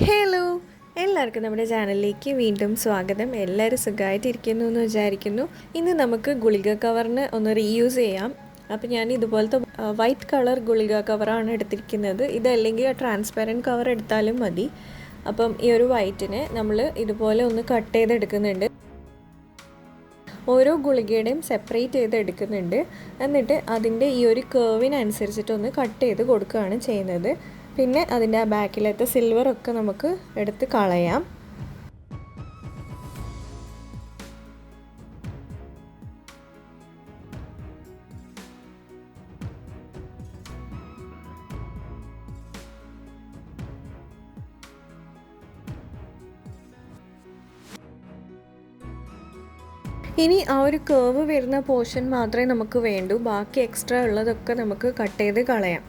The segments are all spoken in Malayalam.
ഹലോ, എല്ലാവർക്കും നമ്മുടെ ചാനലിലേക്ക് വീണ്ടും സ്വാഗതം. എല്ലാവരും സുഖമായിട്ടിരിക്കുന്നു എന്ന് വിചാരിക്കുന്നു. ഇന്ന് നമുക്ക് ഗുളിക കവറിന് ഒന്ന് റീയൂസ് ചെയ്യാം. അപ്പോൾ ഞാൻ ഇതുപോലത്തെ വൈറ്റ് കളർ ഗുളിക കവറാണ് എടുത്തിരിക്കുന്നത്. ഇതല്ലെങ്കിൽ ട്രാൻസ്പെറൻറ്റ് കവർ എടുത്താലും മതി. അപ്പം ഈ ഒരു വൈറ്റിനെ നമ്മൾ ഇതുപോലെ ഒന്ന് കട്ട് ചെയ്തെടുക്കുന്നുണ്ട്. ഓരോ ഗുളികയുടെയും സെപ്പറേറ്റ് ചെയ്ത് എടുക്കുന്നുണ്ട്. എന്നിട്ട് അതിൻ്റെ ഈ ഒരു കേർവിനനുസരിച്ചിട്ടൊന്ന് കട്ട് ചെയ്ത് കൊടുക്കുകയാണ് ചെയ്യുന്നത്. പിന്നെ അതിൻ്റെ ആ ബാക്കിലത്തെ സിൽവറൊക്കെ നമുക്ക് എടുത്ത് കളയാം. ഇനി ആ ഒരു കേർവ് വരുന്ന പോർഷൻ മാത്രമേ നമുക്ക് വേണ്ടൂ. ബാക്കി എക്സ്ട്രാ ഉള്ളതൊക്കെ നമുക്ക് കട്ട് ചെയ്ത് കളയാം.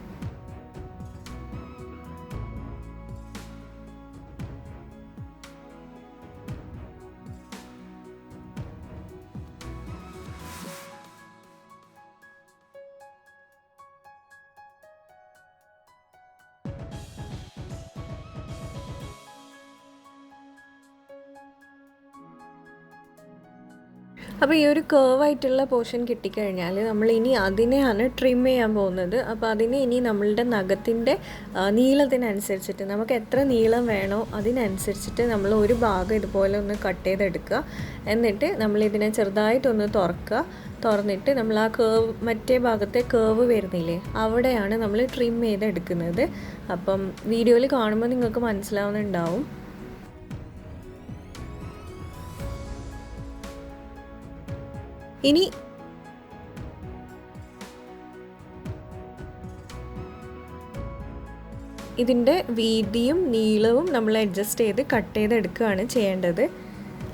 അപ്പോൾ ഈ ഒരു കേർവായിട്ടുള്ള പോർഷൻ കിട്ടിക്കഴിഞ്ഞാൽ നമ്മൾ ഇനി അതിനെയാണ് ട്രിം ചെയ്യാൻ പോകുന്നത്. അപ്പോൾ അതിനെ ഇനി നമ്മളുടെ നഖത്തിൻ്റെ നീളത്തിനനുസരിച്ചിട്ട് നമുക്ക് എത്ര നീളം വേണോ അതിനനുസരിച്ചിട്ട് നമ്മൾ ഒരു ഭാഗം ഇതുപോലെ ഒന്ന് കട്ട് ചെയ്തെടുക്കുക. എന്നിട്ട് നമ്മളിതിനെ ചെറുതായിട്ടൊന്ന് തുറന്നിട്ട് നമ്മൾ ആ മറ്റേ ഭാഗത്തെ കേർവ് വരുന്നില്ലേ, അവിടെയാണ് നമ്മൾ ട്രിം ചെയ്തെടുക്കുന്നത്. അപ്പം വീഡിയോയിൽ കാണുമ്പോൾ നിങ്ങൾക്ക് മനസ്സിലാവുന്നുണ്ടാവും. ഇനി ഇതിൻ്റെ വീതിയും നീളവും നമ്മൾ അഡ്ജസ്റ്റ് ചെയ്ത് കട്ട് ചെയ്തെടുക്കുകയാണ് ചെയ്യേണ്ടത്.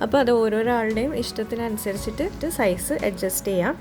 അപ്പോൾ അത് ഓരോരാളുടെയും ഇഷ്ടത്തിനനുസരിച്ചിട്ട് സൈസ് അഡ്ജസ്റ്റ് ചെയ്യാം.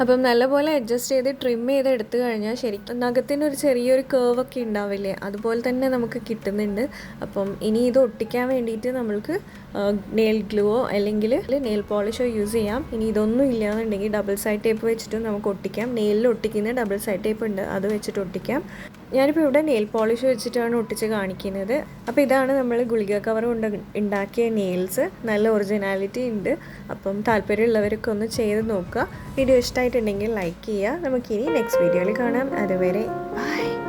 അപ്പം നല്ലപോലെ അഡ്ജസ്റ്റ് ചെയ്ത് ട്രിം ചെയ്ത് എടുത്തു കഴിഞ്ഞാൽ ശരിക്കും നഖത്തിനൊരു ചെറിയൊരു കേർവൊക്കെ ഉണ്ടാവില്ലേ, അതുപോലെ തന്നെ നമുക്ക് കിട്ടുന്നുണ്ട്. അപ്പം ഇനി ഇത് ഒട്ടിക്കാൻ വേണ്ടിയിട്ട് നമ്മൾക്ക് നെയിൽ ഗ്ലൂവോ അല്ലെങ്കിൽ നെയിൽ പോളിഷോ യൂസ് ചെയ്യാം. ഇനി ഇതൊന്നും ഇല്ലയെന്നുണ്ടെങ്കിൽ ഡബിൾ സൈഡ് ടേപ്പ് വെച്ചിട്ടും നമുക്ക് ഒട്ടിക്കാം. നെയിലിൽ ഒട്ടിക്കുന്ന ഡബിൾ സൈഡ് ടേപ്പ് ഉണ്ട്, അത് വെച്ചിട്ട് ഒട്ടിക്കാം. ഞാനിപ്പോൾ ഇവിടെ നെയിൽ പോളിഷ് വെച്ചിട്ടാണ് ഒട്ടിച്ച് കാണിക്കുന്നത്. അപ്പോൾ ഇതാണ് നമ്മൾ ഗുളിക കവർ കൊണ്ട് ഉണ്ടാക്കിയ നെയിൽസ്. നല്ല ഒറിജിനാലിറ്റി ഉണ്ട്. അപ്പം താല്പര്യമുള്ളവരൊക്കെ ഒന്ന് ചെയ്ത് നോക്കുക. വീഡിയോ ഇഷ്ടമായിട്ടുണ്ടെങ്കിൽ ലൈക്ക് ചെയ്യുക. നമുക്കിനി നെക്സ്റ്റ് വീഡിയോയിൽ കാണാം. അതുവരെ ബൈ.